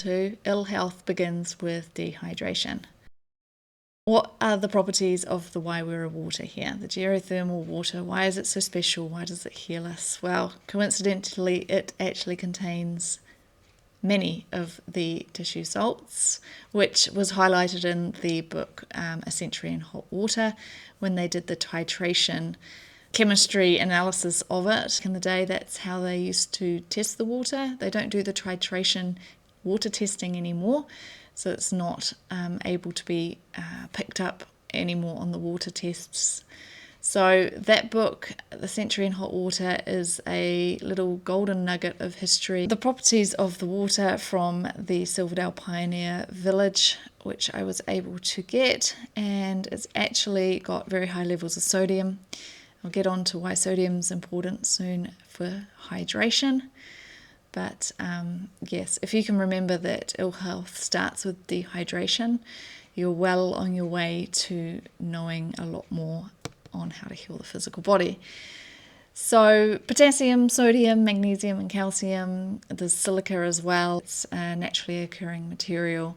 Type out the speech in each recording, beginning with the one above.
2. Ill health begins with dehydration. What are the properties of the Waiwera water here? The geothermal water, why is it so special? Why does it heal us? Well, coincidentally, it actually contains many of the tissue salts, which was highlighted in the book A Century in Hot Water when they did the titration chemistry analysis of it. In the day, that's how they used to test the water. They don't do the titration water testing anymore, so it's not able to be picked up anymore on the water tests. So that book, The Century in Hot Water, is a little golden nugget of history. The properties of the water from the Silverdale Pioneer Village, which I was able to get, and it's actually got very high levels of sodium. I'll get on to why sodium's important soon for hydration. But yes, if you can remember that ill health starts with dehydration, you're well on your way to knowing a lot more on how to heal the physical body. So potassium, sodium, magnesium and calcium, there's silica as well. It's a naturally occurring material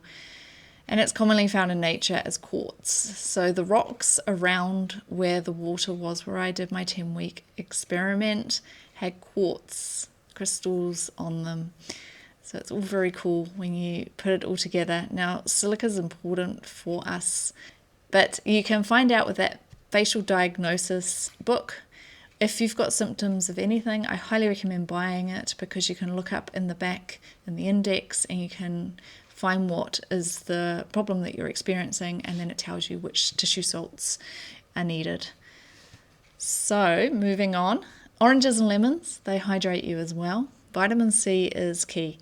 and it's commonly found in nature as quartz. So the rocks around where the water was, where I did my 10-week experiment, had quartz crystals on them. So it's all very cool when you put it all together. Now, silica is important for us, but you can find out with that facial diagnosis book. If you've got symptoms of anything, I highly recommend buying it because you can look up in the back in the index and you can find what is the problem that you're experiencing, and then it tells you which tissue salts are needed. So moving on. Oranges and lemons, they hydrate you as well. Vitamin C is key.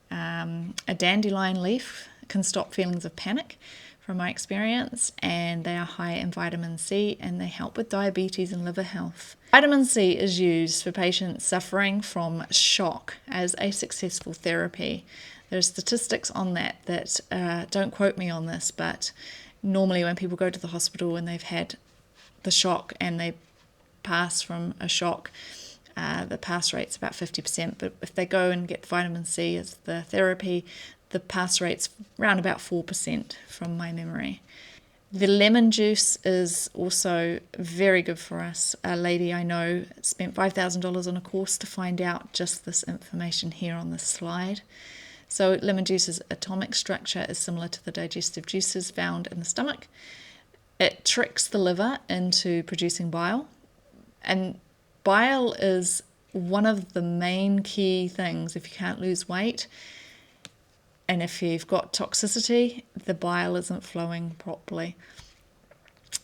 A dandelion leaf can stop feelings of panic from my experience, and they are high in vitamin C and they help with diabetes and liver health. Vitamin C is used for patients suffering from shock as a successful therapy. There are statistics on that don't quote me on this, but normally when people go to the hospital and they've had the shock and they pass from a shock, the pass rate's about 50%, but if they go and get vitamin C as the therapy, the pass rate's around about 4% from my memory. The lemon juice is also very good for us. A lady I know spent $5,000 on a course to find out just this information here on this slide. So lemon juice's atomic structure is similar to the digestive juices found in the stomach. It tricks the liver into producing bile, and bile is one of the main key things if you can't lose weight. And if you've got toxicity, the bile isn't flowing properly.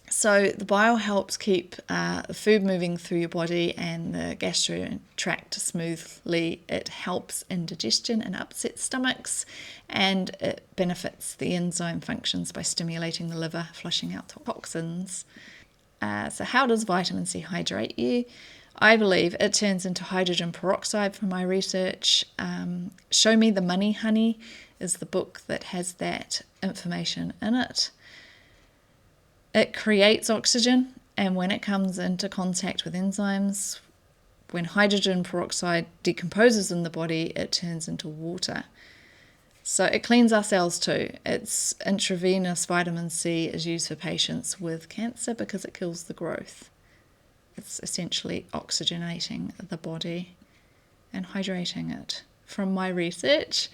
So the bile helps keep the food moving through your body and the gastro tract smoothly. It helps in digestion and upset stomachs, and it benefits the enzyme functions by stimulating the liver, flushing out toxins. So how does vitamin C hydrate you? I believe it turns into hydrogen peroxide from my research. Show Me the Money Honey is the book that has that information in it. It creates oxygen, and when it comes into contact with enzymes, when hydrogen peroxide decomposes in the body, it turns into water. So it cleans our cells too. It's intravenous vitamin C is used for patients with cancer because it kills the growth. It's essentially oxygenating the body and hydrating it from my research.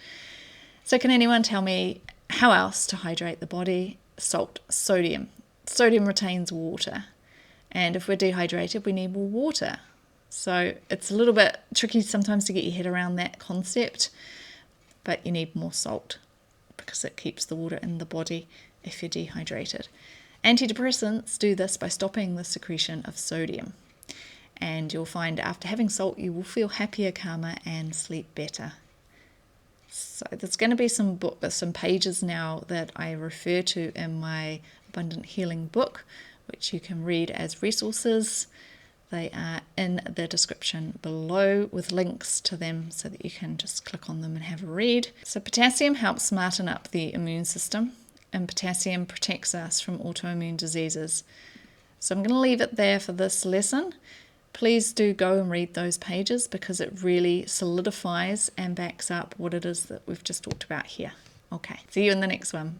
So can anyone tell me how else to hydrate the body? Salt, sodium. Sodium retains water. And if we're dehydrated, we need more water. So it's a little bit tricky sometimes to get your head around that concept, but you need more salt because it keeps the water in the body if you're dehydrated. Antidepressants do this by stopping the secretion of sodium. And you'll find after having salt, you will feel happier, calmer, and sleep better. So there's going to be some pages now that I refer to in my Abundant Healing book, which you can read as resources. They are in the description below with links to them so that you can just click on them and have a read. So potassium helps smarten up the immune system, and potassium protects us from autoimmune diseases. So I'm going to leave it there for this lesson. please do go and read those pages because it really solidifies and backs up what it is that we've just talked about here. Okay, see you in the next one.